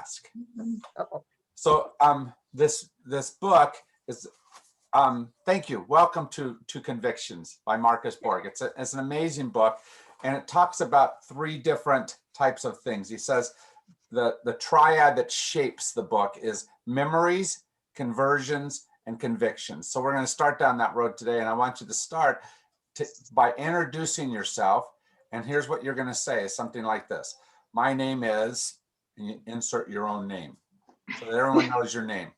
ask. Uh-oh. So this book is, thank you. Welcome to Convictions by Marcus Borg. It's an amazing book, and it talks about 3 different types of things. He says the triad that shapes the book is memories, conversions, and convictions. So we're going to start down that road today, and I want you to start by introducing yourself. And here's what you're going to say, is something like this: my name is, and you insert your own name so that everyone knows your name.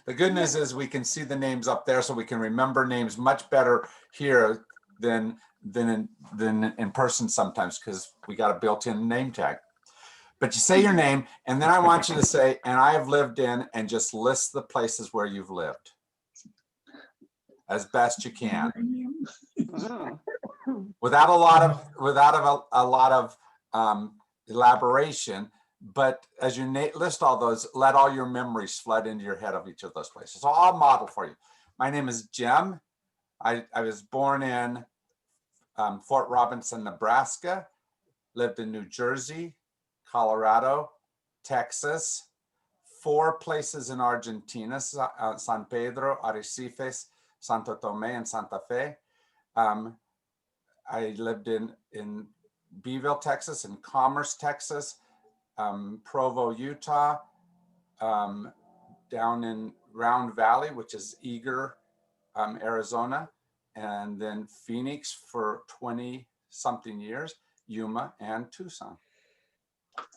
The good news is we can see the names up there, so we can remember names much better here than in person sometimes, because we got a built-in name tag. But you say your name, and then I want you to say, and I have lived in, and just list the places where you've lived as best you can, without a lot of elaboration. But as you list all those, let all your memories flood into your head of each of those places. So I'll model for you. My name is Jim. I was born in Fort Robinson, Nebraska, lived in New Jersey, Colorado, Texas, 4 places in Argentina: San Pedro, Arrecifes, Santo Tomé, and Santa Fe. I lived in Beeville, Texas, and Commerce, Texas, Provo, Utah, down in Round Valley, which is Eager, Arizona, and then Phoenix for 20-something years, Yuma, and Tucson.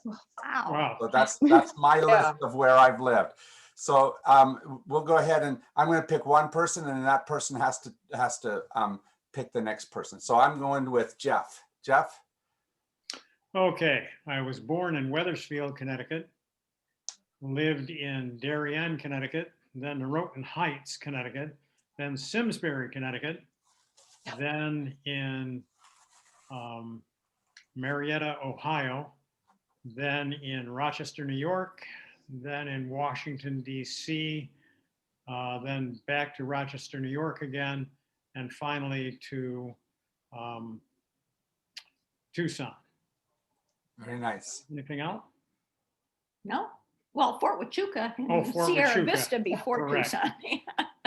Wow. So that's my list of where I've lived. So we'll go ahead, and I'm going to pick one person, and that person has to pick the next person. So I'm going with Jeff. Jeff? Okay, I was born in Wethersfield, Connecticut, lived in Darien, Connecticut, then Norotan Heights, Connecticut, then Simsbury, Connecticut, then in Marietta, Ohio, then in Rochester, New York, then in Washington, D.C., then back to Rochester, New York again, and finally to Tucson. Very nice. Anything else? No? Well, Fort Huachuca and Oh, Fort Sierra Huachuca. Vista before Correct. Tucson.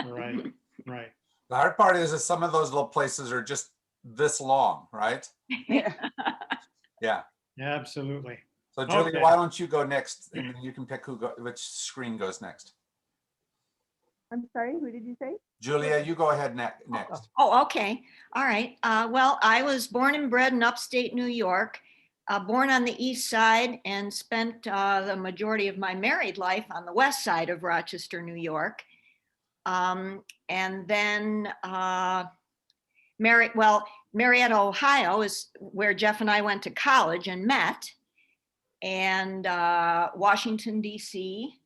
Right, right. The hard part is that some of those little places are just this long, right? Yeah. Yeah. Absolutely. So Julia, Okay. why don't you go next, and then you can pick which screen goes next. I'm sorry, who did you say? Julia, you go ahead next. Oh, okay. All right. Well, I was born and bred in upstate New York, born on the east side, and spent the majority of my married life on the west side of Rochester, New York. And then Marietta, Ohio is where Jeff and I went to college and met. And Washington, D.C.,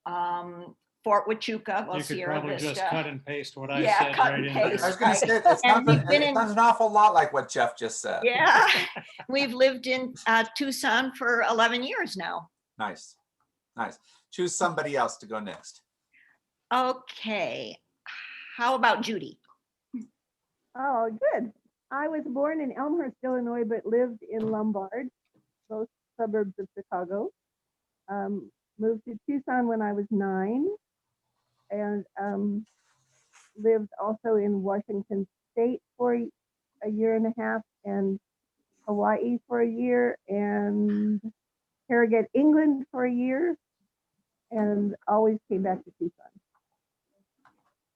Fort Huachuca, well, You could Sierra probably Vista. just cut and paste what I Yeah, said cut right and into I paste. was there. going to say, it And we've been in- sounds an awful lot like what Jeff just said. Yeah, we've lived in Tucson for 11 years now. Nice, nice. Choose somebody else to go next. Okay, how about Judy? Oh, good. I was born in Elmhurst, Illinois, but lived in Lombard, both suburbs of Chicago. Moved to Tucson when I was 9, and lived also in Washington State for a year and a half, and Hawaii for a year, and Harrogate, England for a year, and always came back to Tucson.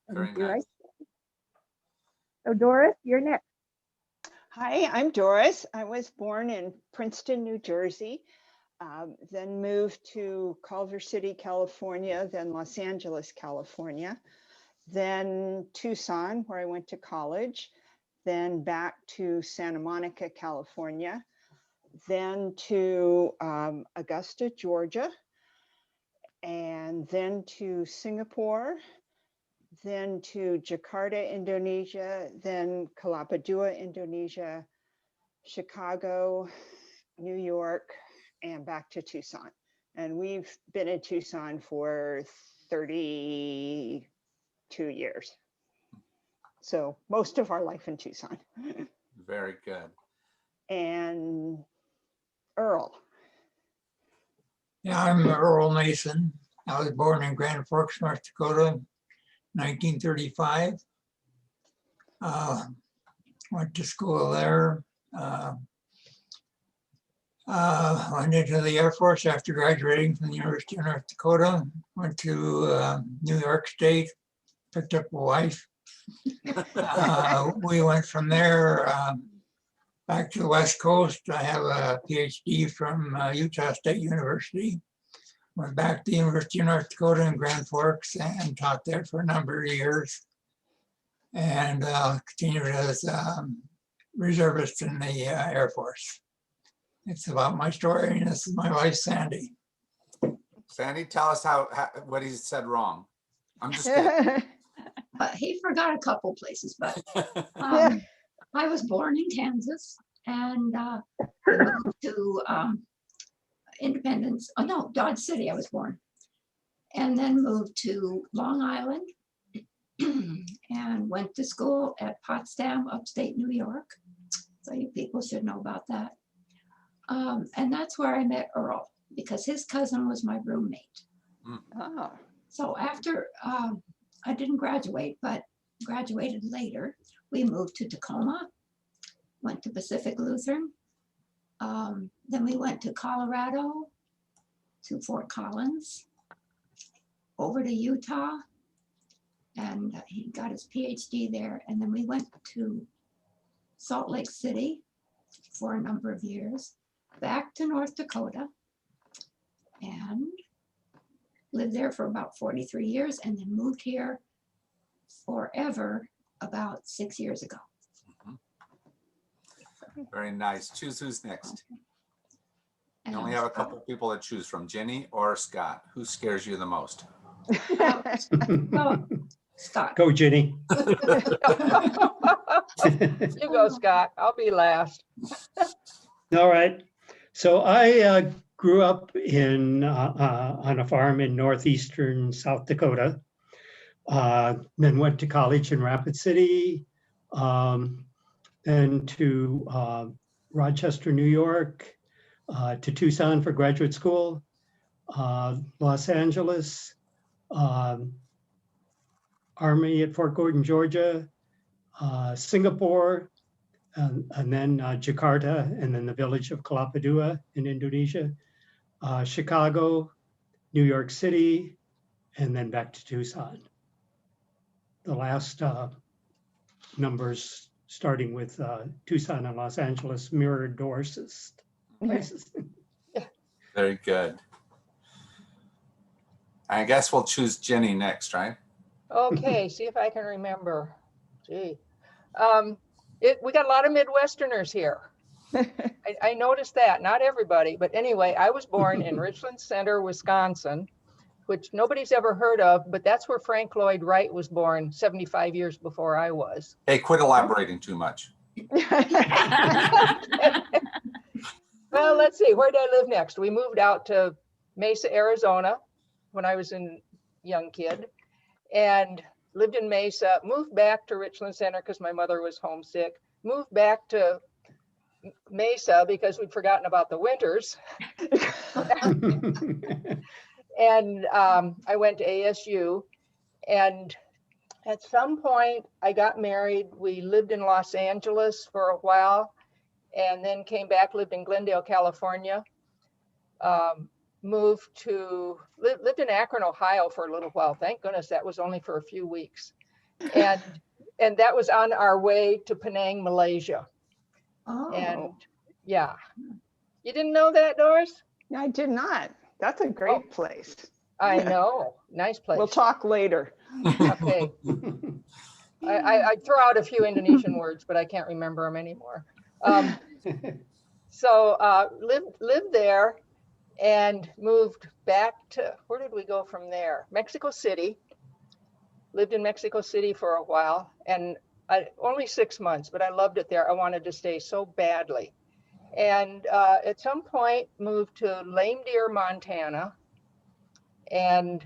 Very Here I nice. stand. So Doris, you're next. Hi, I'm Doris. I was born in Princeton, New Jersey, then moved to Culver City, California, then Los Angeles, California, then Tucson, where I went to college, then back to Santa Monica, California, then to Augusta, Georgia, and then to Singapore, then to Jakarta, Indonesia, then Kalapadua, Indonesia, Chicago, New York, and back to Tucson. And we've been in Tucson for 32 years. So most of our life in Tucson. Very good. And Earl. Yeah, I'm Earl Mason. I was born in Grand Forks, North Dakota, 1935. Went to school there. Went into the Air Force after graduating from the University of North Dakota. Went to New York State, picked up a wife. We went from there back to the West Coast. I have a PhD from Utah State University. Went back to the University of North Dakota in Grand Forks and taught there for a number of years. And continued as reservist in the Air Force. It's about my story, and this is my wife, Sandy. Sandy, tell us what he said wrong. I'm just kidding. He forgot a couple places, but Yeah. I was born in Kansas and moved to Independence. Oh no, Dodge City. I was born, and then moved to Long Island and went to school at Potsdam, upstate New York. So you people should know about that. And that's where I met Earl because his cousin was my roommate. Oh, So after I didn't graduate, but graduated later, we moved to Tacoma, went to Pacific Lutheran. Then we went to Colorado, to Fort Collins, over to Utah, and he got his PhD there. And then we went to Salt Lake City for a number of years, back to North Dakota, and lived there for about 43 years, and then moved here forever about 6 years ago. Very nice. Choose who's next. And You only have a couple people to choose from, Ginny or Scott. Who scares you the most? Oh, Scott. Go, Ginny. You go, Scott. I'll be last. All right. So I grew up on a farm in northeastern South Dakota. Then went to college in Rapid City, then to Rochester, New York, to Tucson for graduate school, Los Angeles, Army at Fort Gordon, Georgia, Singapore, and then Jakarta, and then the village of Kalapadua in Indonesia, Chicago, New York City, and then back to Tucson. The last numbers, starting with Tucson and Los Angeles, mirrored Doris's places. Very good. I guess we'll choose Ginny next, right? Okay, see if I can remember. Gee. We got a lot of Midwesterners here. I noticed that, not everybody, but anyway, I was born in Richland Center, Wisconsin, which nobody's ever heard of, but that's where Frank Lloyd Wright was born 75 years before I was. Hey, quit elaborating too much. Well, let's see, where did I live next? We moved out to Mesa, Arizona when I was a young kid and lived in Mesa, moved back to Richland Center because my mother was homesick, moved back to Mesa because we'd forgotten about the winters. And I went to ASU, and at some point I got married. We lived in Los Angeles for a while and then came back, lived in Glendale, California, lived in Akron, Ohio for a little while. Thank goodness that was only for a few weeks. And that was on our way to Penang, Malaysia. Oh, And yeah, you didn't know that, Doris? I did not. That's a great place. I know, nice place. We'll talk later. Okay. I throw out a few Indonesian words, but I can't remember them anymore. So lived there and moved back to, where did we go from there? Mexico City. Lived in Mexico City for a while, and only 6 months, but I loved it there. I wanted to stay so badly. And at some point moved to Lame Deer, Montana, and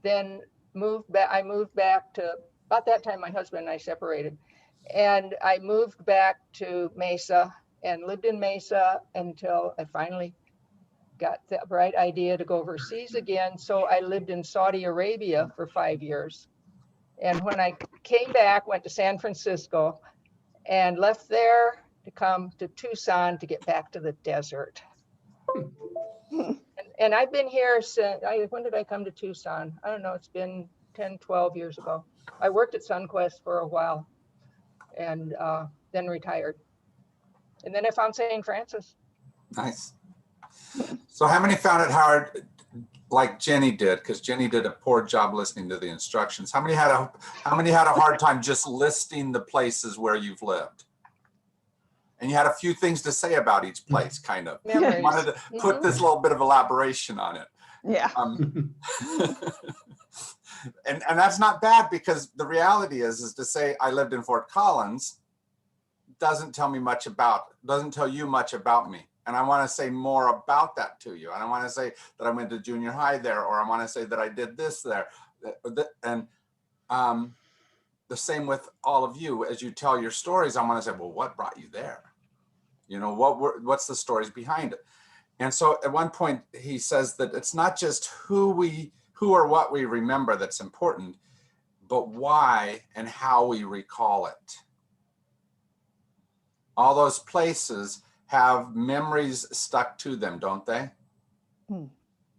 then I moved back to, about that time my husband and I separated, and I moved back to Mesa and lived in Mesa until I finally got the bright idea to go overseas again. So I lived in Saudi Arabia for 5 years. And when I came back, went to San Francisco and left there to come to Tucson to get back to the desert. And I've been here since, when did I come to Tucson? I don't know, it's been 10, 12 years ago. I worked at SunQuest for a while and then retired. And then I found St. Francis. Nice. So how many found it hard, like Jenny did, because Jenny did a poor job listening to the instructions? How many had a hard time just listing the places where you've lived? And you had a few things to say about each place, kind of. Memories. You wanted to put this little bit of elaboration on it. Yeah. And that's not bad, because the reality is to say I lived in Fort Collins doesn't tell you much about me. And I want to say more about that to you. I don't want to say that I went to junior high there, or I want to say that I did this there. And the same with all of you. As you tell your stories, I want to say, well, what brought you there? You know, what's the stories behind it? And so at one point he says that it's not just who or what we remember that's important, but why and how we recall it. All those places have memories stuck to them, don't they?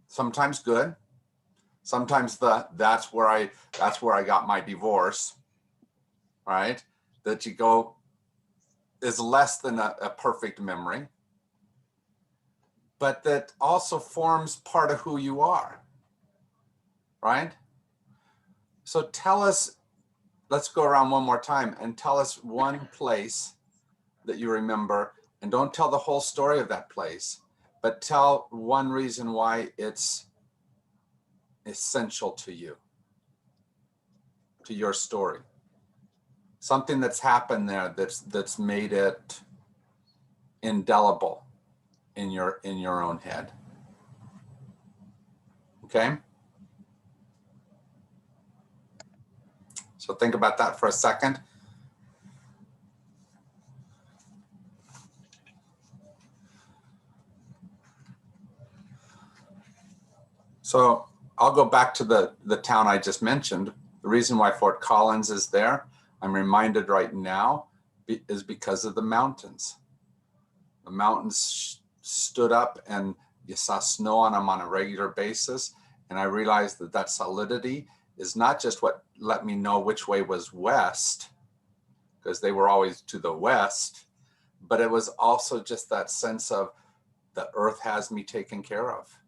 Sometimes good. Sometimes that's where I got my divorce, right? That you go is less than a perfect memory, but that also forms part of who you are, right? So tell us, let's go around one more time and tell us one place that you remember, and don't tell the whole story of that place, but tell one reason why it's essential to you, to your story. Something that's happened there that's made it indelible in your own head. Okay? So think about that for a second. So I'll go back to the town I just mentioned. The reason why Fort Collins is there, I'm reminded right now, is because of the mountains. The mountains stood up and you saw snow on them on a regular basis. And I realized that solidity is not just what let me know which way was west, because they were always to the west, but it was also just that sense of the earth has me taken care of,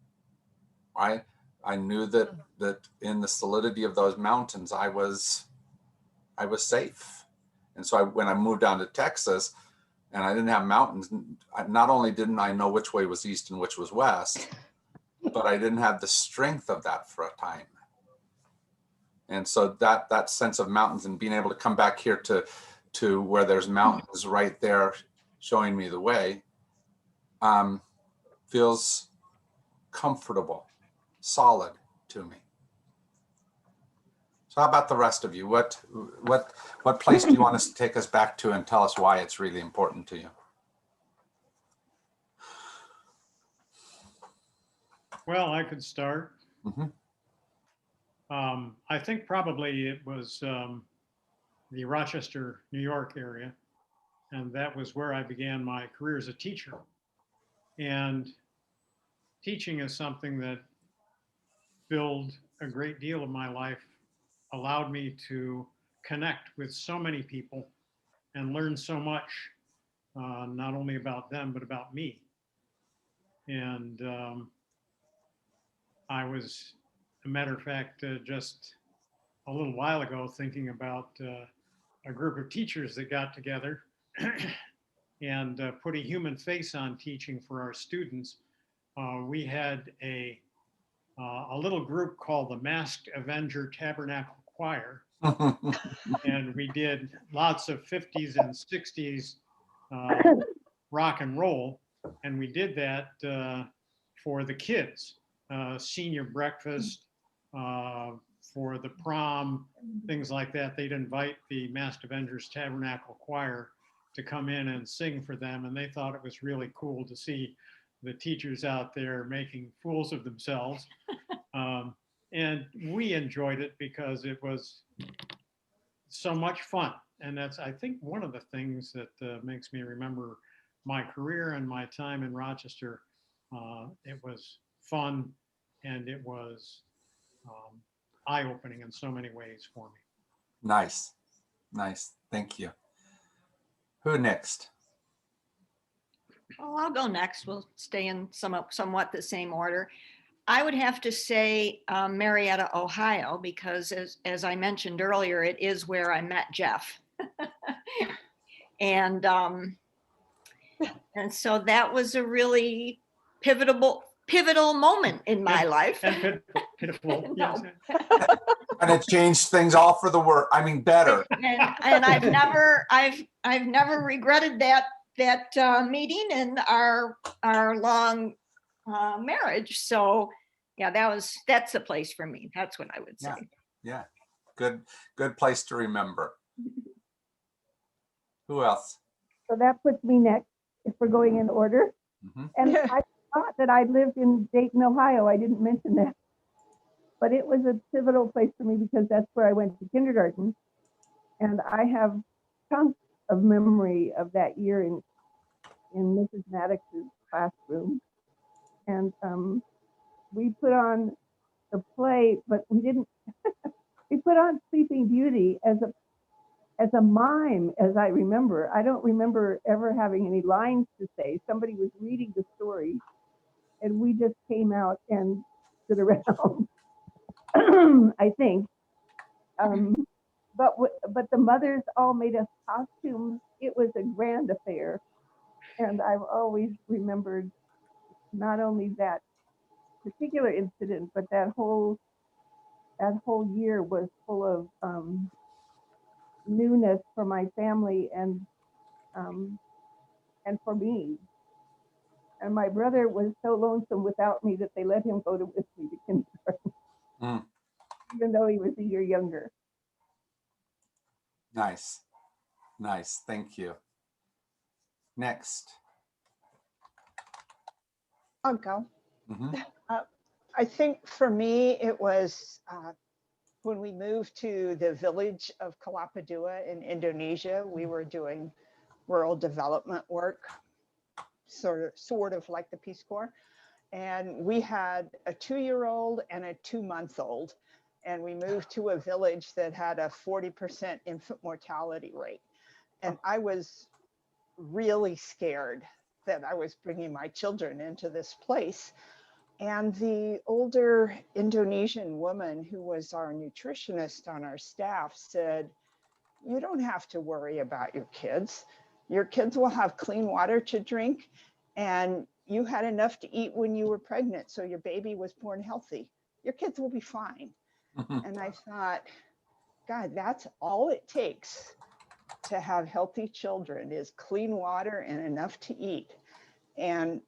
right? I knew that in the solidity of those mountains, I was safe. And so when I moved down to Texas and I didn't have mountains, not only didn't I know which way was east and which was west, but I didn't have the strength of that for a time. And so that sense of mountains and being able to come back here to where there's mountains right there showing me the way feels comfortable, solid to me. So how about the rest of you? What place do you want us to take us back to and tell us why it's really important to you? Well, I could start. Mm-hmm. I think probably it was the Rochester, New York area. And that was where I began my career as a teacher. And teaching is something that filled a great deal of my life, allowed me to connect with so many people and learn so much, not only about them, but about me. And I was, a matter of fact, just a little while ago thinking about a group of teachers that got together and put a human face on teaching for our students. We had a little group called the Masked Avenger Tabernacle Choir. And we did lots of 50s and 60s rock and roll. And we did that for the kids, senior breakfast, for the prom, things like that. They'd invite the Masked Avengers Tabernacle Choir to come in and sing for them. And they thought it was really cool to see the teachers out there making fools of themselves. And we enjoyed it because it was so much fun. And that's, I think, one of the things that makes me remember my career and my time in Rochester. It was fun and it was eye-opening in so many ways for me. Nice. Nice. Thank you. Who next? Oh, I'll go next. We'll stay in somewhat the same order. I would have to say Marietta, Ohio, because as I mentioned earlier, it is where I met Jeff. And so that was a really pivotal moment in my life. And pitiful. Yes. And it changed things all for the worse. I mean, better. And I've never regretted that meeting and our long marriage. So yeah, that's a place for me. That's what I would say. Yeah. Good place to remember. Who else? So that puts me next if we're going in order. Mhm. And I thought that I lived in Dayton, Ohio. I didn't mention that. But it was a pivotal place for me because that's where I went to kindergarten. And I have chunks of memory of that year in Mrs. Maddox's classroom. And we put on the play, but we didn't, we put on Sleeping Beauty as a mime, as I remember. I don't remember ever having any lines to say. Somebody was reading the story and we just came out and stood around, I think. But the mothers all made us costumes. It was a grand affair. And I've always remembered not only that particular incident, but that whole year was full of newness for my family and for me. And my brother was so lonesome without me that they let him go with me to kindergarten, even though he was a year younger. Nice. Thank you. Next. I'll go. Mhm. I think for me, it was when we moved to the village of Kalappadua in Indonesia. We were doing rural development work, sort of like the Peace Corps. And we had a 2-year-old and a 2-month-old. And we moved to a village that had a 40% infant mortality rate. And I was really scared that I was bringing my children into this place. And the older Indonesian woman who was our nutritionist on our staff said, "You don't have to worry about your kids. Your kids will have clean water to drink, and you had enough to eat when you were pregnant, so your baby was born healthy. Your kids will be fine." And I thought, God, that's all it takes to have healthy children is clean water and enough to eat. And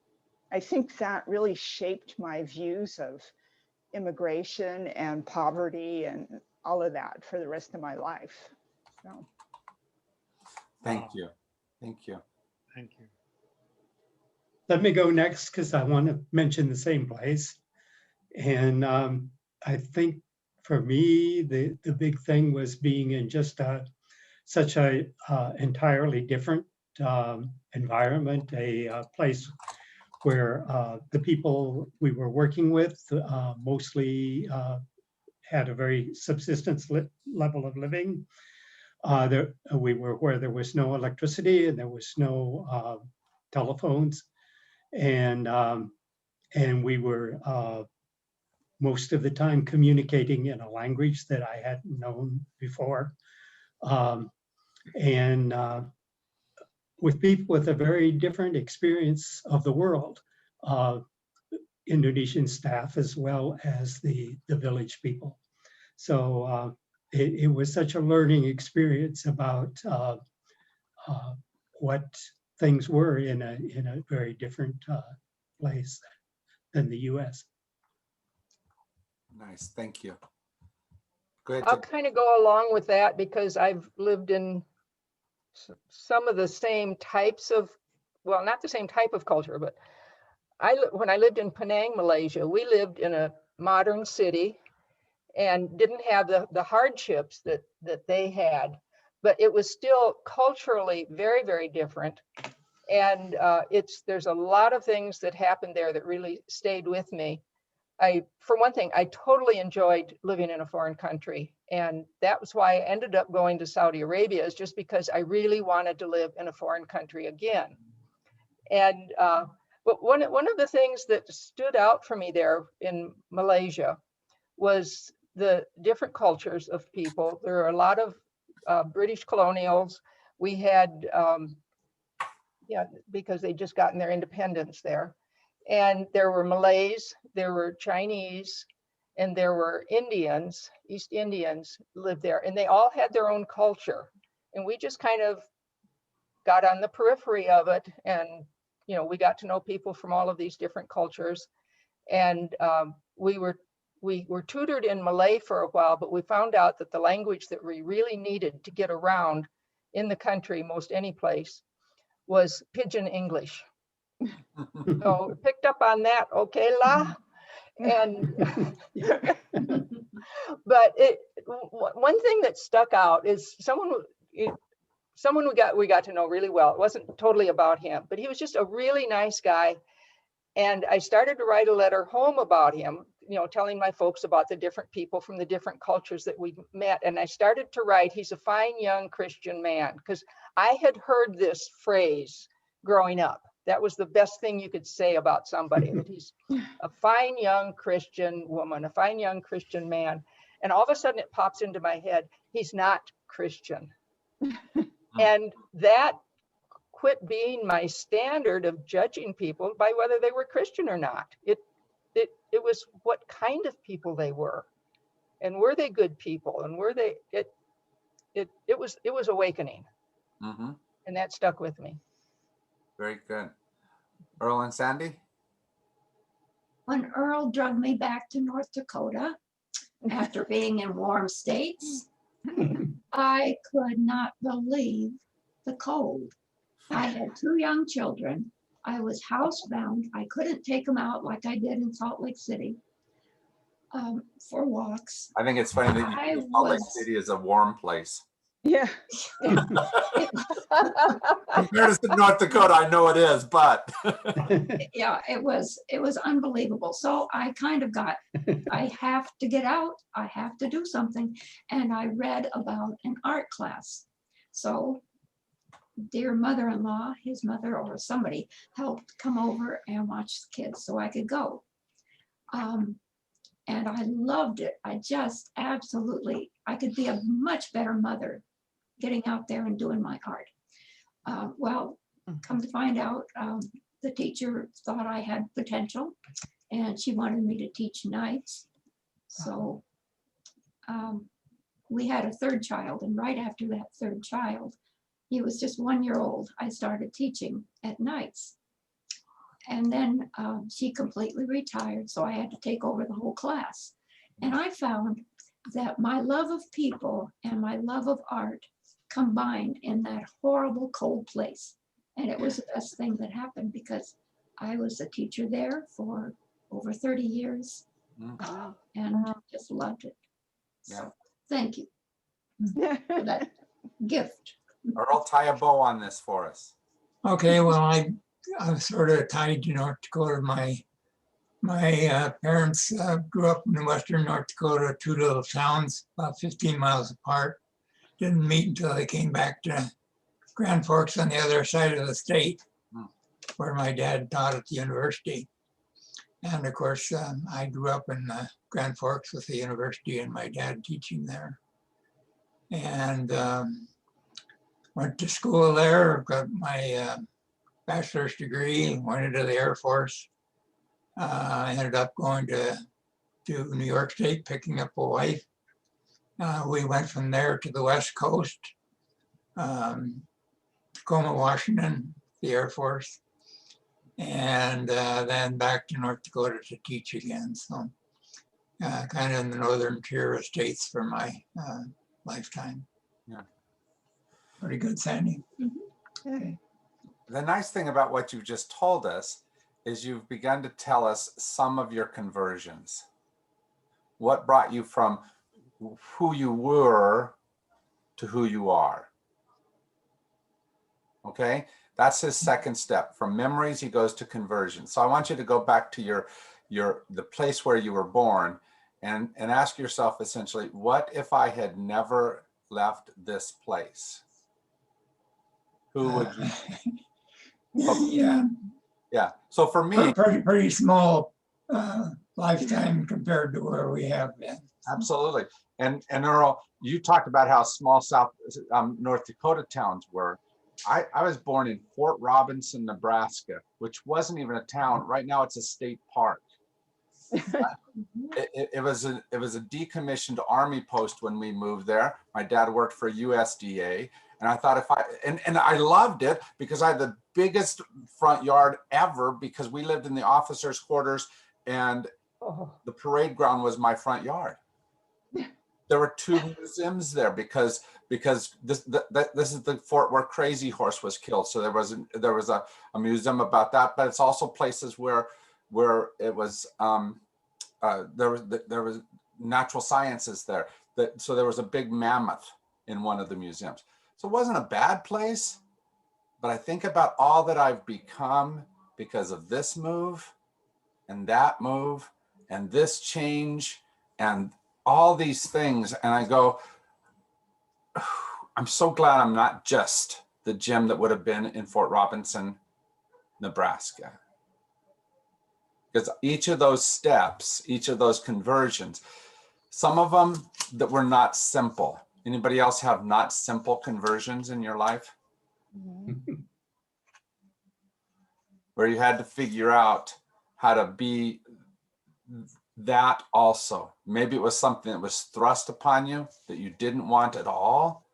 I think that really shaped my views of immigration and poverty and all of that for the rest of my life. So. Thank you. Thank you. Let me go next because I want to mention the same place. And I think for me, the big thing was being in just such a entirely different environment, a place where the people we were working with mostly had a very subsistence level of living. We were where there was no electricity and there was no telephones, and we were most of the time communicating in a language that I hadn't known before, and with people with a very different experience of the world, Indonesian staff as well as the village people. So it was such a learning experience about what things were in a very different place than the US. Nice. Thank you. Good. I'll kind of go along with that because I've lived in some of the same types of, well, not the same type of culture, but when I lived in Penang, Malaysia, we lived in a modern city and didn't have the hardships that they had, but it was still culturally very, very different. And there's a lot of things that happened there that really stayed with me. For one thing, I totally enjoyed living in a foreign country. And that was why I ended up going to Saudi Arabia, is just because I really wanted to live in a foreign country again. And but one of the things that stood out for me there in Malaysia was the different cultures of people. There are a lot of British colonials. We had, because they just gotten their independence there. And there were Malays, there were Chinese, and there were Indians, East Indians lived there, and they all had their own culture. And we just kind of got on the periphery of it. And, we got to know people from all of these different cultures. And we were tutored in Malay for a while, but we found out that the language that we really needed to get around in the country, most any place, was Pidgin English. So picked up on that, okay la. And but one thing that stuck out is someone we got to know really well. It wasn't totally about him, but he was just a really nice guy. And I started to write a letter home about him, telling my folks about the different people from the different cultures that we met. And I started to write, he's a fine young Christian man, because I had heard this phrase growing up. That was the best thing you could say about somebody, that he's a fine young Christian woman, a fine young Christian man. And all of a sudden it pops into my head, he's not Christian. And that quit being my standard of judging people by whether they were Christian or not. It was what kind of people they were, and were they good people, and were they, it was awakening. Mm-hmm. And that stuck with me. Very good. Earl and Sandy? When Earl drug me back to North Dakota after being in warm states, I could not believe the cold. I had 2 young children. I was housebound. I couldn't take them out like I did in Salt Lake City for walks. I think it's funny that I Salt Lake was- City is a warm place. Yeah. Compared to North Dakota, I know it is, but Yeah, it was unbelievable. So I kind of got, I have to get out. I have to do something. And I read about an art class. So dear mother-in-law, his mother or somebody helped come over and watch the kids so I could go. And I loved it. I just absolutely, I could be a much better mother getting out there and doing my art. Well, come to find out, the teacher thought I had potential and she wanted me to teach nights. So we had a 3rd child, and right after that 3rd child, he was just 1 year old, I started teaching at nights. And then she completely retired, so I had to take over the whole class. And I found that my love of people and my love of art combined in that horrible cold place. And it was the best thing that happened, because I was a teacher there for over 30 years and just loved it. So thank you for that gift. Earl, tie a bow on this for us. Okay, well, I'm sort of tied to North Dakota. My parents grew up in western North Dakota, 2 little towns about 15 miles apart. Didn't meet until they came back to Grand Forks on the other side of the state, where my dad taught at the university. And of course, I grew up in Grand Forks with the university and my dad teaching there. And went to school there, got my bachelor's degree, went into the Air Force. Ended up going to New York State, picking up a wife. We went from there to the West Coast, Tacoma, Washington, the Air Force, and then back to North Dakota to teach again. So kind of in the northern tier of states for my lifetime. Yeah. Pretty good, Sandy. The nice thing about what you just told us is you've begun to tell us some of your conversions. What brought you from who you were to who you are? Okay, that's his second step. From memories, he goes to conversion. So I want you to go back to the place where you were born and ask yourself essentially, what if I had never left this place? Who would you? Yeah, Yeah. So for me, pretty small lifetime compared to where we have been. absolutely. And Earl, you talked about how small North Dakota towns were. I was born in Fort Robinson, Nebraska, which wasn't even a town. Right now it's a state park. It was a decommissioned Army post when we moved there. My dad worked for USDA, and I thought and I loved it because I had the biggest front yard ever because we lived in the officers' quarters, and the parade ground was my front yard. There were 2 museums there because this is the fort where Crazy Horse was killed. So there was a museum about that, but it's also places where it was there was natural sciences there. So there was a big mammoth in one of the museums. So it wasn't a bad place, but I think about all that I've become because of this move and that move and this change and all these things. And I go, I'm so glad I'm not just the Jim that would have been in Fort Robinson, Nebraska. Because each of those steps, each of those conversions, some of them that were not simple. Anybody else have not simple conversions in your life? Where you had to figure out how to be that also. Maybe it was something that was thrust upon you that you didn't want at all.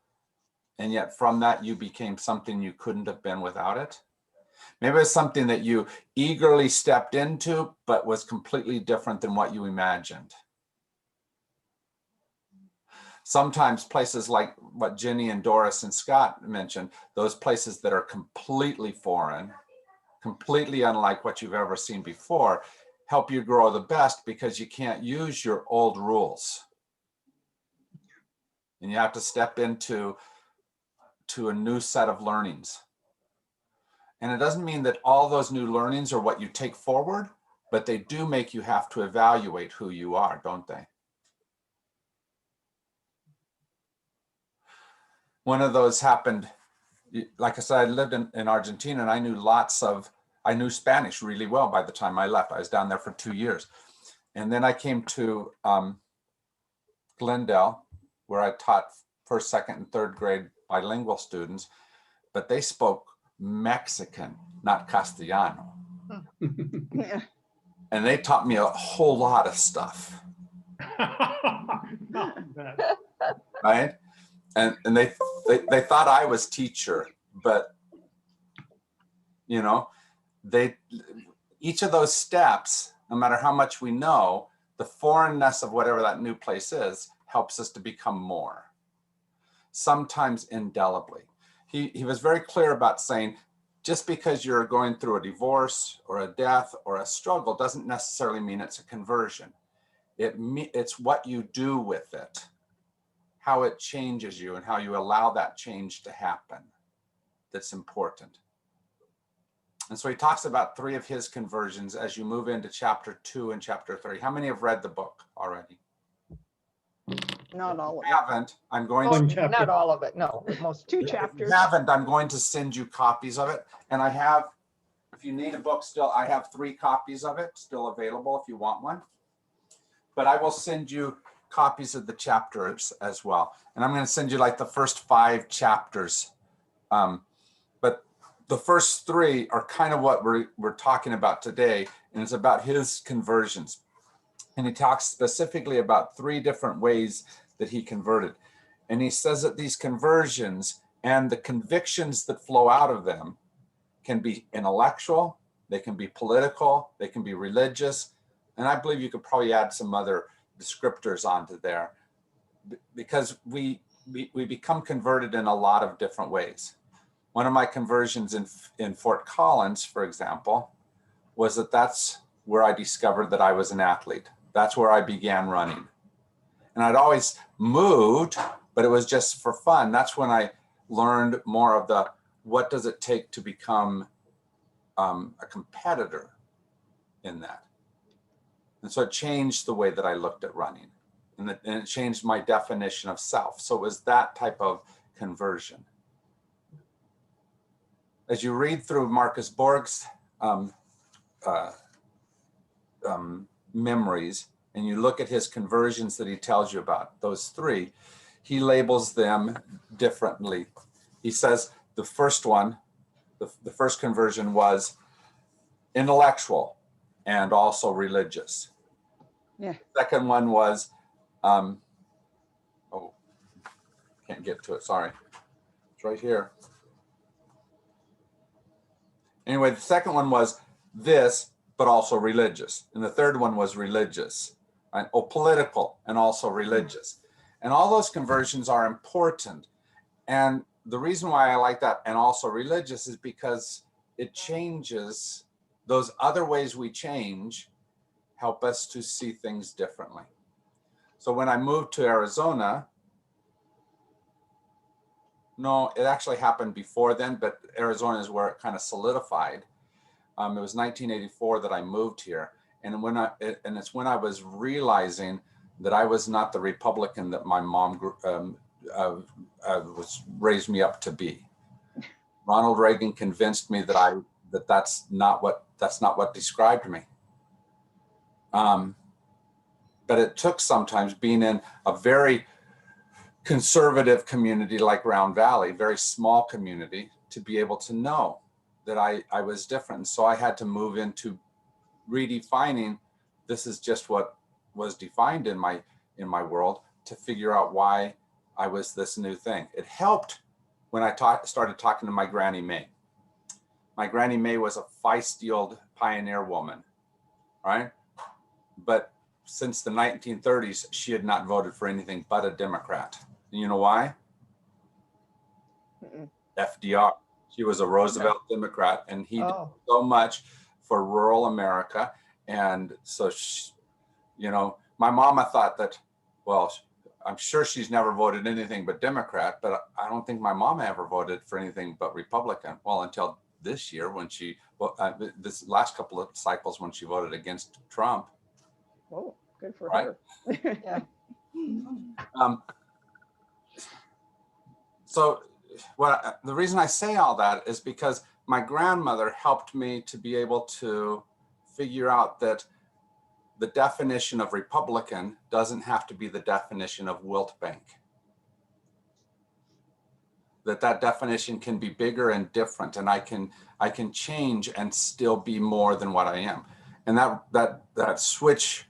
And yet from that, you became something you couldn't have been without it. Maybe it's something that you eagerly stepped into, but was completely different than what you imagined. Sometimes places like what Jenny and Doris and Scott mentioned, those places that are completely foreign, completely unlike what you've ever seen before, help you grow the best because you can't use your old rules. And you have to step into a new set of learnings. And it doesn't mean that all those new learnings are what you take forward, but they do make you have to evaluate who you are, don't they? One of those happened, like I said, I lived in Argentina and I knew Spanish really well by the time I left. I was down there for 2 years. And then I came to Glendale, where I taught first, second, and third grade bilingual students, but they spoke Mexican, not Castellano. Yeah. And they taught me a whole lot of stuff, right? And they thought I was teacher, but you know, each of those steps, no matter how much we know, the foreignness of whatever that new place is helps us to become more, sometimes indelibly. He was very clear about saying, just because you're going through a divorce or a death or a struggle doesn't necessarily mean it's a conversion. It's what you do with it, how it changes you and how you allow that change to happen that's important. And so he talks about 3 of his conversions as you move into chapter 2 and chapter 3. How many have read the book already? Not all of If you it. haven't, I'm going One to, chapter. Not all of it, no, most. 2 if you chapters. haven't, I'm going to send you copies of it. And I have, if you need a book still, I have 3 copies of it still available if you want one. But I will send you copies of the chapters as well. And I'm going to send you like the first 5 chapters. But the first 3 are kind of what we're talking about today. And it's about his conversions. And he talks specifically about 3 different ways that he converted. And he says that these conversions and the convictions that flow out of them can be intellectual, they can be political, they can be religious. And I believe you could probably add some other descriptors onto there because we become converted in a lot of different ways. One of my conversions in Fort Collins, for example, was that that's where I discovered that I was an athlete. That's where I began running. And I'd always moved, but it was just for fun. That's when I learned more of the, what does it take to become a competitor in that? And so it changed the way that I looked at running, and it changed my definition of self. So it was that type of conversion. As you read through Marcus Borg's memories, and you look at his conversions that he tells you about, those three, he labels them differently. He says the first one, the first conversion was intellectual and also religious. Yeah. Second one was, oh, can't get to it, sorry. It's right here. Anyway, the second one was this, but also religious. And the third one was religious, right? Oh, political and also religious. And all those conversions are important. And the reason why I like that and also religious is because it changes, those other ways we change help us to see things differently. So when I moved to Arizona, no, it actually happened before then, but Arizona is where it kind of solidified. It was 1984 that I moved here. And it's when I was realizing that I was not the Republican that my mom was raised me up to be. Ronald Reagan convinced me that that's not what described me. But it took sometimes being in a very conservative community like Round Valley, very small community, to be able to know that I was different. And so I had to move into redefining, this is just what was defined in my world, to figure out why I was this new thing. It helped when I started talking to my Granny May. My Granny May was a feisty old pioneer woman, right? But since the 1930s, she had not voted for anything but a Democrat. And you know why? FDR. She was a Roosevelt Democrat, and he did so much for rural America. And so, my mama thought that, well, I'm sure she's never voted anything but Democrat, but I don't think my mama ever voted for anything but Republican. Well, until this year when this last couple of cycles when she voted against Trump. Oh, good for right? her. Yeah. So the reason I say all that is because my grandmother helped me to be able to figure out that the definition of Republican doesn't have to be the definition of Wilt Bank. That definition can be bigger and different, and I can change and still be more than what I am. And that switch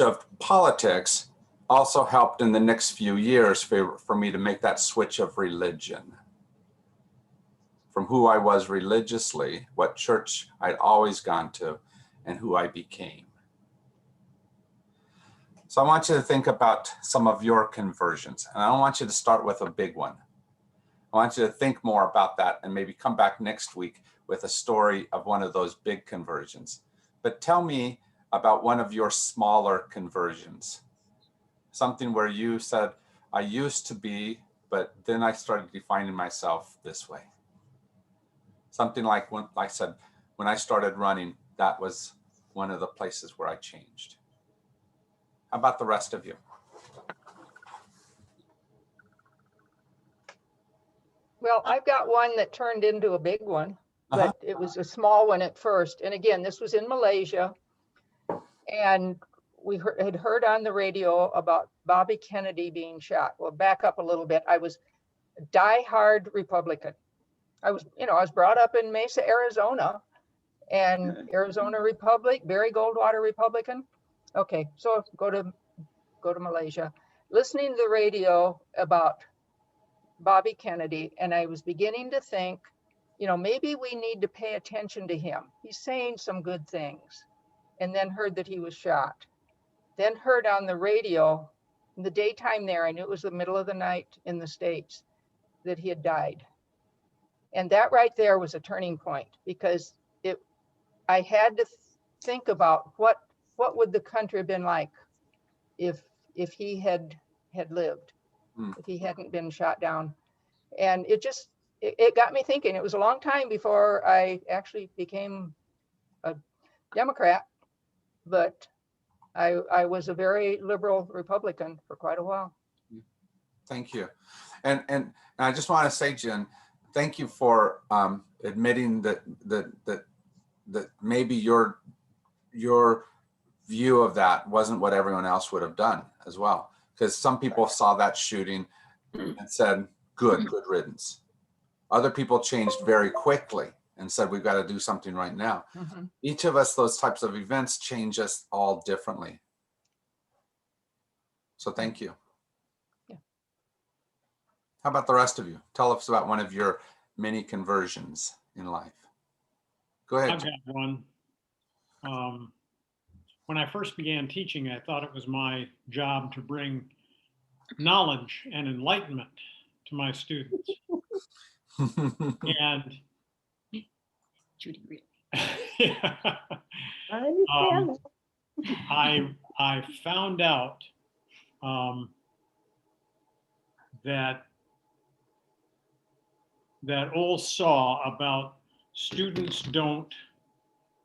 of politics also helped in the next few years for me to make that switch of religion. From who I was religiously, what church I'd always gone to, and who I became. So I want you to think about some of your conversions, and I don't want you to start with a big one. I want you to think more about that and maybe come back next week with a story of one of those big conversions. But tell me about one of your smaller conversions. Something where you said, I used to be, but then I started defining myself this way. Something like when I said, when I started running, that was one of the places where I changed. How about the rest of you? Well, I've got one that turned into a big one, but it was a small one at first. And again, this was in Malaysia. And we had heard on the radio about Bobby Kennedy being shot. Well, back up a little bit. I was a diehard Republican. I was brought up in Mesa, Arizona, and Arizona Republic, Barry Goldwater Republican. Okay, so go to Malaysia, listening to the radio about Bobby Kennedy, and I was beginning to think, maybe we need to pay attention to him. He's saying some good things. And then heard that he was shot. Then heard on the radio, in the daytime there, I knew it was the middle of the night in the States, that he had died. And that right there was a turning point, because I had to think about what would the country have been like if he had lived, if he hadn't been shot down. And it got me thinking. It was a long time before I actually became a Democrat, but I was a very liberal Republican for quite a while. Thank you. And I just want to say, Jen, thank you for admitting that maybe your view of that wasn't what everyone else would have done as well. Because some people saw that shooting and said, good riddance. Other people changed very quickly and said, we've got to do something right now. Mhm. Each of us, those types of events change us all differently. So thank you. Yeah. How about the rest of you? Tell us about one of your many conversions in life. Go ahead. I've got one. When I first began teaching, I thought it was my job to bring knowledge and enlightenment to my students. And Judy, really. yeah, I understand I found out that old saw about students don't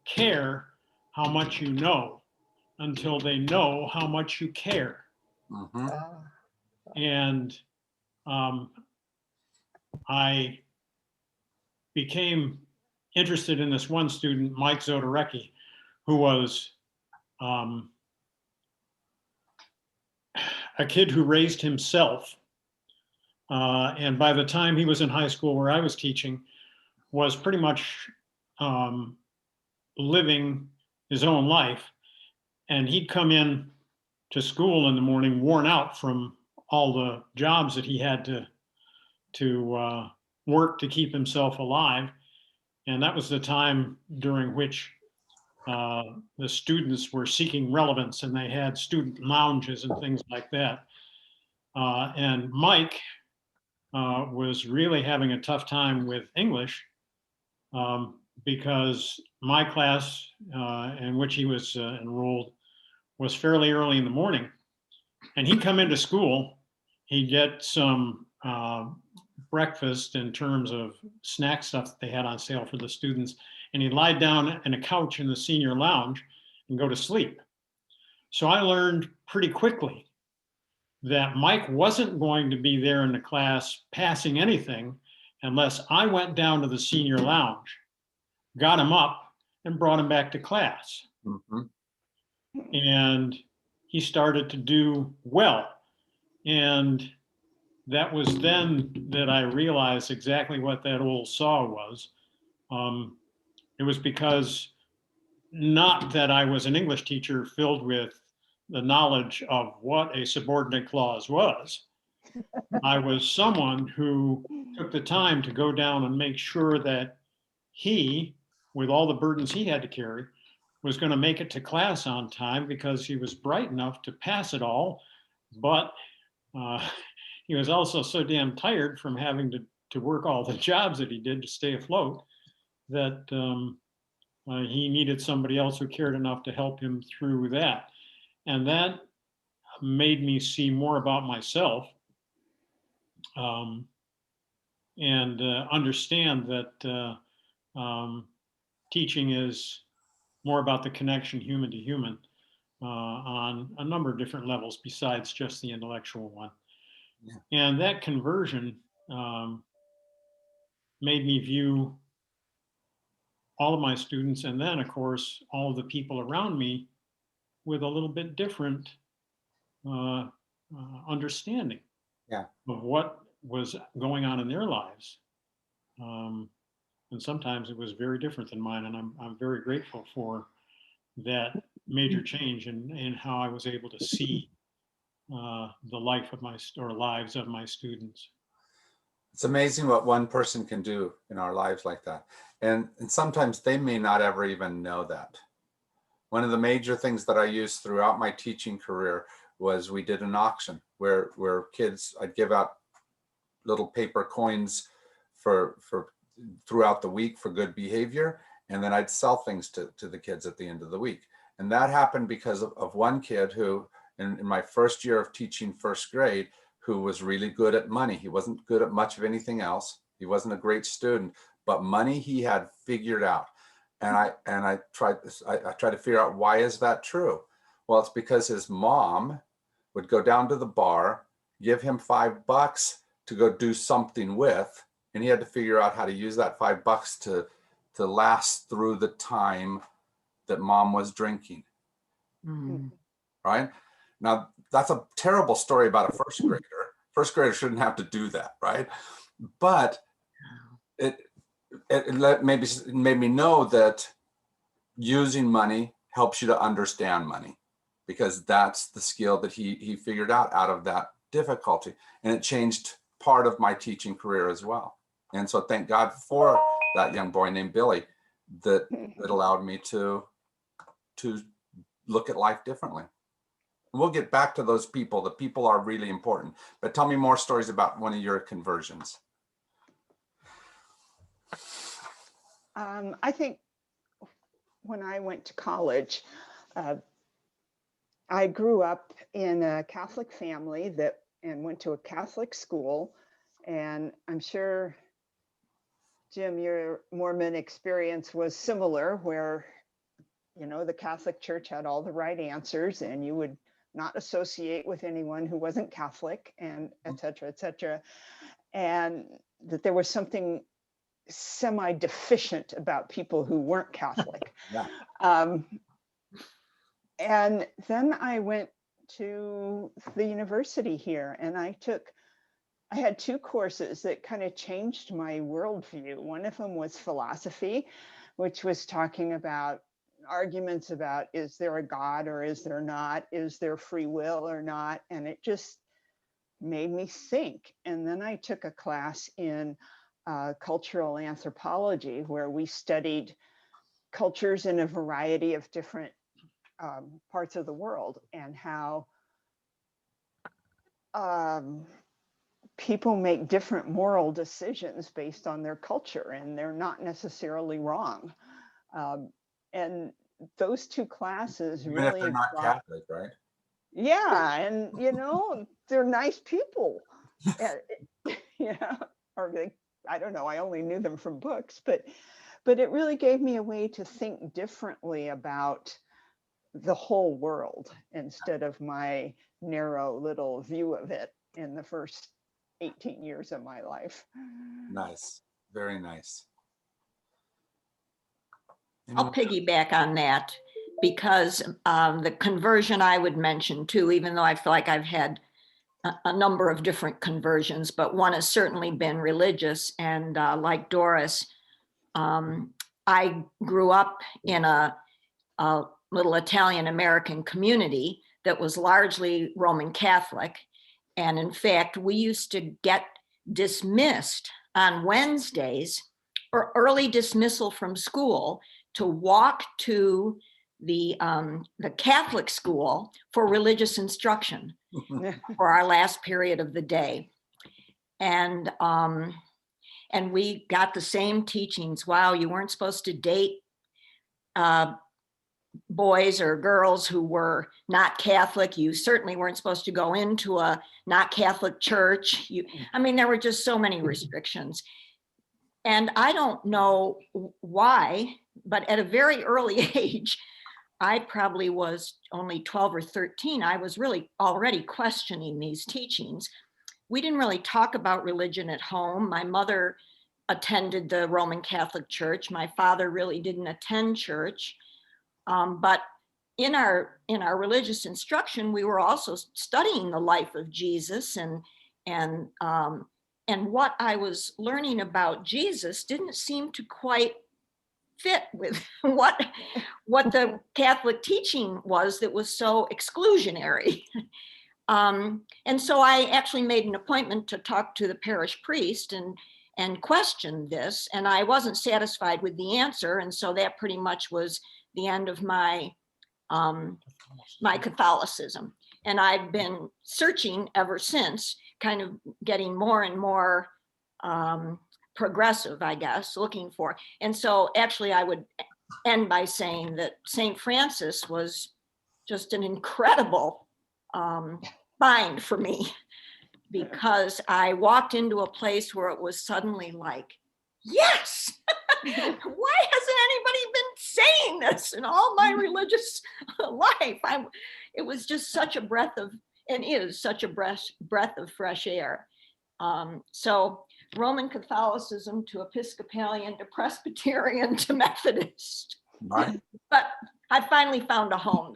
care how much you know until they know how much you care. Mhm. And I became interested in this one student, Mike Zodarecki, who was a kid who raised himself. And by the time he was in high school where I was teaching, was pretty much living his own life. And he'd come in to school in the morning worn out from all the jobs that he had to work to keep himself alive. And that was the time during which the students were seeking relevance, and they had student lounges and things like that. And Mike was really having a tough time with English because my class in which he was enrolled was fairly early in the morning. And he'd come into school, he'd get some breakfast in terms of snack stuff that they had on sale for the students, and he'd lie down on a couch in the senior lounge and go to sleep. So I learned pretty quickly that Mike wasn't going to be there in the class passing anything unless I went down to the senior lounge, got him up, and brought him back to class. Mhm. And he started to do well. And that was then that I realized exactly what that old saw was. It was because not that I was an English teacher filled with the knowledge of what a subordinate clause was. I was someone who took the time to go down and make sure that he, with all the burdens he had to carry, was going to make it to class on time because he was bright enough to pass it all. But he was also so damn tired from having to work all the jobs that he did to stay afloat that he needed somebody else who cared enough to help him through that. And that made me see more about myself and understand that teaching is more about the connection human to human on a number of different levels besides just the intellectual one. Yeah. And that conversion made me view all of my students, and then of course all of the people around me, with a little bit different understanding of what was going on in their lives. And sometimes it was very different than mine, and I'm very grateful for that major change in how I was able to see the life of lives of my students. It's amazing what one person can do in our lives like that. And sometimes they may not ever even know that. One of the major things that I used throughout my teaching career was we did an auction where kids, I'd give out little paper coins for throughout the week for good behavior. And then I'd sell things to the kids at the end of the week. And that happened because of one kid who, in my first year of teaching first grade, who was really good at money. He wasn't good at much of anything else. He wasn't a great student, but money he had figured out. And I tried to figure out, why is that true? Well, it's because his mom would go down to the bar, give him $5 to go do something with, and he had to figure out how to use that $5 to last through the time that mom was drinking. Mm. Right? Now, that's a terrible story about a first grader. First grader shouldn't have to do that, right? But it made me know that using money helps you to understand money, because that's the skill that he figured out of that difficulty. And it changed part of my teaching career as well. And so thank God for that young boy named Billy that allowed me to look at life differently. We'll get back to those people. The people are really important. But tell me more stories about one of your conversions. I think when I went to college, I grew up in a Catholic family and went to a Catholic school. And I'm sure, Jim, your Mormon experience was similar, where, you know, the Catholic Church had all the right answers, and you would not associate with anyone who wasn't Catholic, and et cetera, and that there was something semi-deficient about people who weren't Catholic. Yeah. And then I went to the university here, and I had 2 courses that kind of changed my worldview. One of them was philosophy, which was talking about arguments about, is there a God or is there not? Is there free will or not? And it just made me think. And then I took a class in cultural anthropology, where we studied cultures in a variety of different parts of the world, and how people make different moral decisions based on their culture, and they're not necessarily wrong. And those 2 classes Even really if they're not brought, Catholic, right? yeah, and you know, they're nice people. Yeah, or I don't know, I only knew them from books, but it really gave me a way to think differently about the whole world, instead of my narrow little view of it in the first 18 years of my life. Nice. Very nice. I'll piggyback on that, because the conversion I would mention too, even though I feel like I've had a number of different conversions, but one has certainly been religious. And like Doris, I grew up in a little Italian-American community that was largely Roman Catholic. And in fact, we used to get dismissed on Wednesdays, or early dismissal from school, to walk to the Catholic school for religious instruction for our last period of the day. And we got the same teachings. Wow, you weren't supposed to date boys or girls who were not Catholic. You certainly weren't supposed to go into a not Catholic church. I mean, there were just so many restrictions. And I don't know why, but at a very early age, I probably was only 12 or 13. I was really already questioning these teachings. We didn't really talk about religion at home. My mother attended the Roman Catholic Church. My father really didn't attend church. But in our religious instruction, we were also studying the life of Jesus, and what I was learning about Jesus didn't seem to quite fit with what the Catholic teaching was, that was so exclusionary. And so I actually made an appointment to talk to the parish priest and question this, and I wasn't satisfied with the answer, and so that pretty much was the end of my my Catholicism. And I've been searching ever since, kind of getting more and more progressive, I guess, looking for. And so actually I would end by saying that St. Francis was just an incredible find for me, because I walked into a place where it was suddenly like, yes, why hasn't anybody been saying this in all my religious life? It was just such a breath of, and is such a breath of fresh air. So Roman Catholicism to Episcopalian to Presbyterian to Methodist. Right. But I finally found a home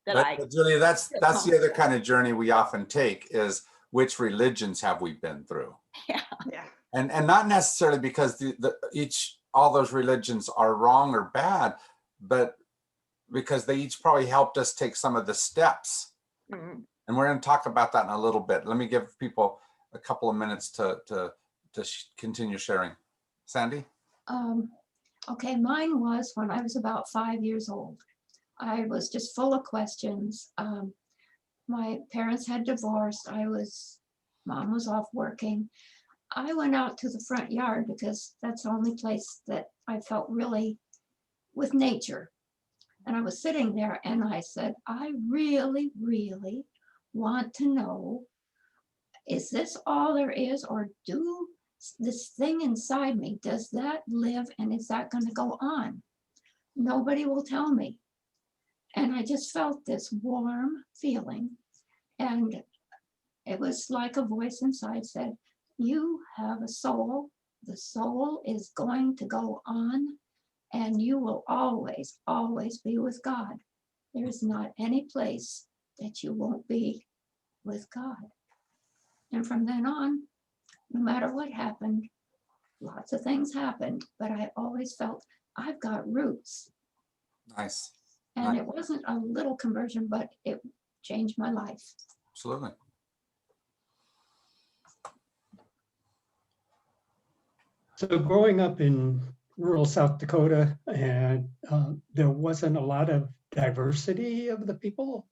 But Julia, that's the other kind of journey we often take, is which religions have we been through? Yeah. Yeah. And not necessarily because all those religions are wrong or bad, but because they each probably helped us take some of the steps. Mhm. And we're going to talk about that in a little bit. Let me give people a couple of minutes to continue sharing. Sandy? Okay, mine was when I was about 5 years old. I was just full of questions. My parents had divorced. Mom was off working. I went out to the front yard because that's the only place that I felt really with nature. And I was sitting there and I said, I really, really want to know, is this all there is, or do this thing inside me, does that live, and is that going to go on? Nobody will tell me. And I just felt this warm feeling. And it was like a voice inside said, you have a soul. The soul is going to go on, and you will always, always be with God. There's not any place that you won't be with God. And from then on, no matter what happened, lots of things happened, but I always felt I've got roots. Nice. And it wasn't a little conversion, but it changed my life. Absolutely. So growing up in rural South Dakota, and there wasn't a lot of diversity of the people.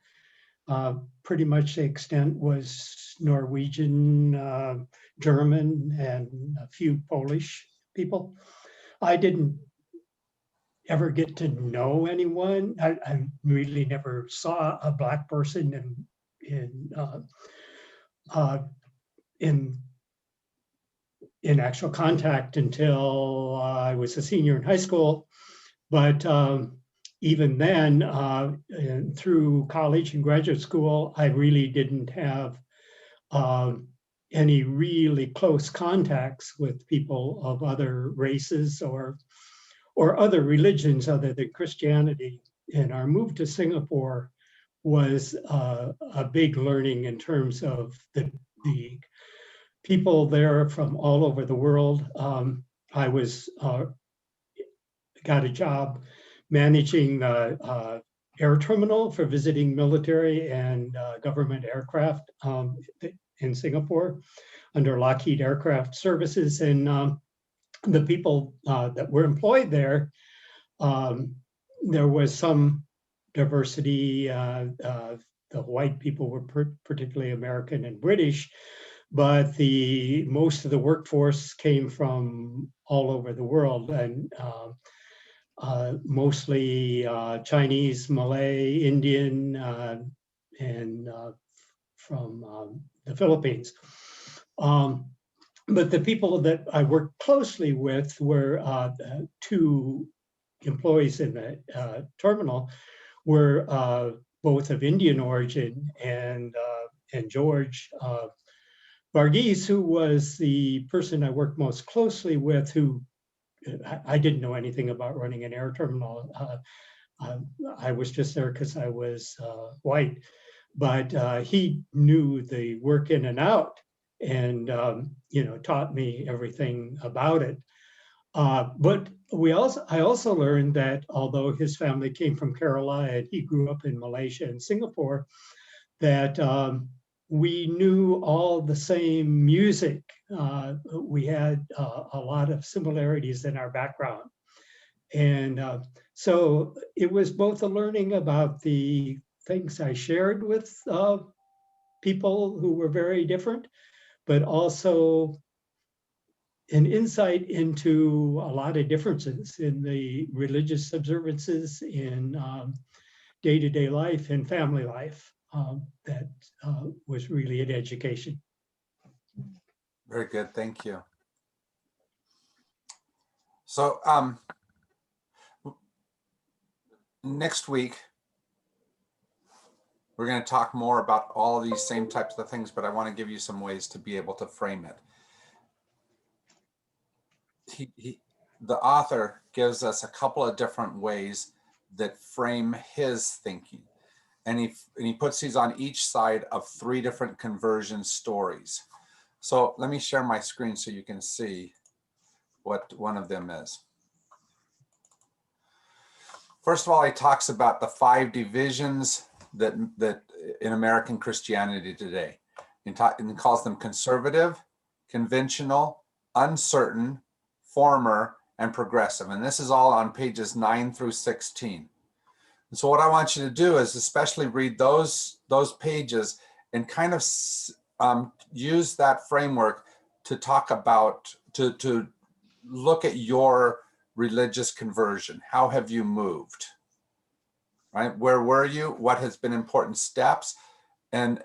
Pretty much the extent was Norwegian, German, and a few Polish people. I didn't ever get to know anyone. I really never saw a Black person in actual contact until I was a senior in high school. But even then, through college and graduate school, I really didn't have any really close contacts with people of other races or other religions other than Christianity. And our move to Singapore was a big learning in terms of the people there from all over the world. I got a job managing the air terminal for visiting military and government aircraft in Singapore under Lockheed Aircraft Services. And the people that were employed there, there was some diversity. The white people were particularly American and British, but most of the workforce came from all over the world, and mostly Chinese, Malay, Indian, and from the Philippines. But the people that I worked closely with were two employees in the terminal were both of Indian origin, and George Varghese, who was the person I worked most closely with, who I didn't know anything about running an air terminal. I was just there because I was white, but he knew the work in and out, and taught me everything about it. But I also learned that although his family came from Kerala and he grew up in Malaysia and Singapore, that we knew all the same music. We had a lot of similarities in our background. And so it was both a learning about the things I shared with people who were very different, but also an insight into a lot of differences in the religious observances in day-to-day life and family life. That was really an education. Very good, thank you. So next week, we're going to talk more about all these same types of things, but I want to give you some ways to be able to frame it. The author gives us a couple of different ways that frame his thinking. And he puts these on each side of 3 different conversion stories. So let me share my screen so you can see what one of them is. First of all, he talks about the 5 divisions that in American Christianity today. And calls them conservative, conventional, uncertain, former, and progressive. And this is all on pages 9 through 16. And so what I want you to do is especially read those pages and kind of use that framework to talk about, to look at your religious conversion. How have you moved? Right? Where were you? What has been important steps? And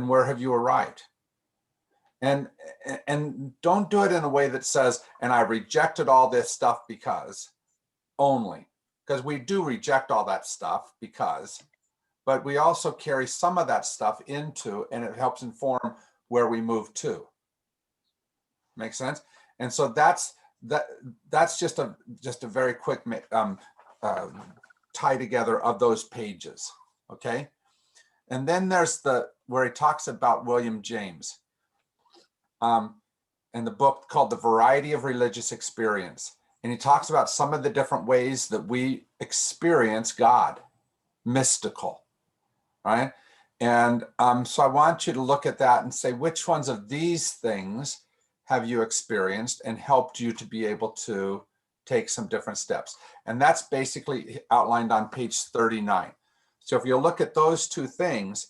where have you arrived? And don't do it in a way that says, and I rejected all this stuff because only. Because we do reject all that stuff because, but we also carry some of that stuff into, and it helps inform where we move to. Make sense? And so that's just a very quick tie together of those pages. Okay. And then there's where he talks about William James in the book called The Variety of Religious Experience. And he talks about some of the different ways that we experience God, mystical, right? And so I want you to look at that and say, which ones of these things have you experienced and helped you to be able to take some different steps? And that's basically outlined on page 39. So if you look at those 2 things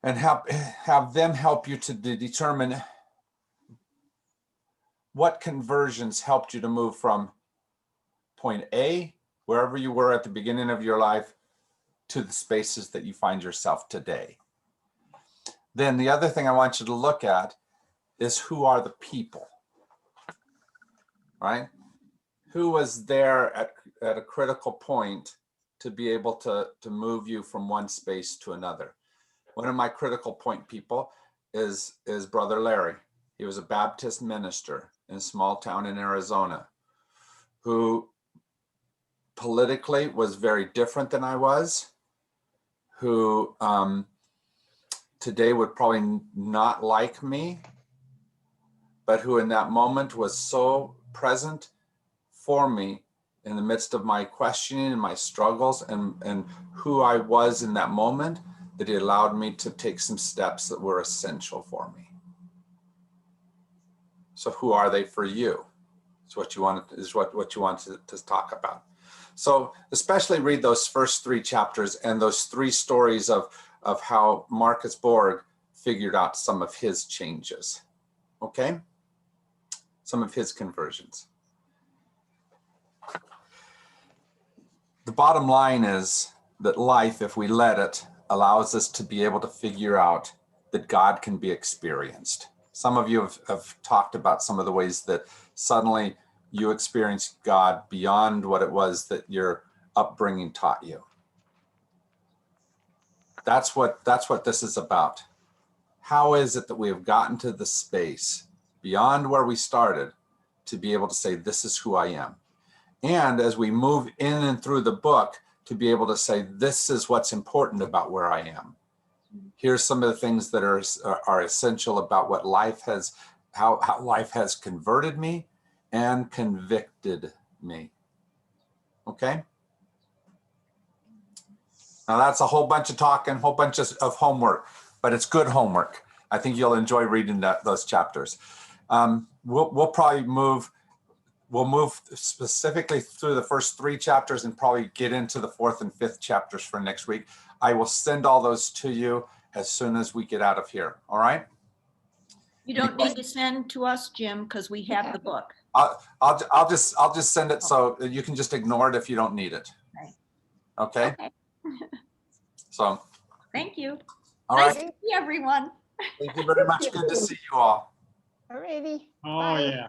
and have them help you to determine what conversions helped you to move from point A, wherever you were at the beginning of your life, to the spaces that you find yourself today. Then the other thing I want you to look at is, who are the people, right? Who was there at a critical point to be able to move you from one space to another? One of my critical point people is Brother Larry. He was a Baptist minister in a small town in Arizona who politically was very different than I was, who today would probably not like me, but who in that moment was so present for me in the midst of my questioning and my struggles and who I was in that moment, that he allowed me to take some steps that were essential for me. So who are they for you? Is what you want to talk about. So especially read those first 3 chapters and those 3 stories of how Marcus Borg figured out some of his changes. Okay? Some of his conversions. The bottom line is that life, if we let it, allows us to be able to figure out that God can be experienced. Some of you have talked about some of the ways that suddenly you experienced God beyond what it was that your upbringing taught you. That's what this is about. How is it that we have gotten to the space beyond where we started to be able to say, this is who I am? And as we move in and through the book, to be able to say, this is what's important about where I am. Here's some of the things that are essential about what life has, how life has converted me and convicted me. Okay? Now that's a whole bunch of talking, whole bunch of homework, but it's good homework. I think you'll enjoy reading those chapters. We'll probably move specifically through the first 3 chapters and probably get into the 4th and 5th chapters for next week. I will send all those to you as soon as we get out of here. All right. You don't need to send to us, Jim, because we have the book. I'll just send it so you can just ignore it if you don't need it. Okay. Okay. So, Thank you. all Nice right. to see everyone. Thank you very much. Good to see you all. Alrighty. Oh, Bye. yeah.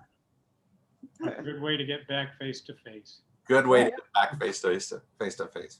Good way to get back face to face. Good way to get back face to face.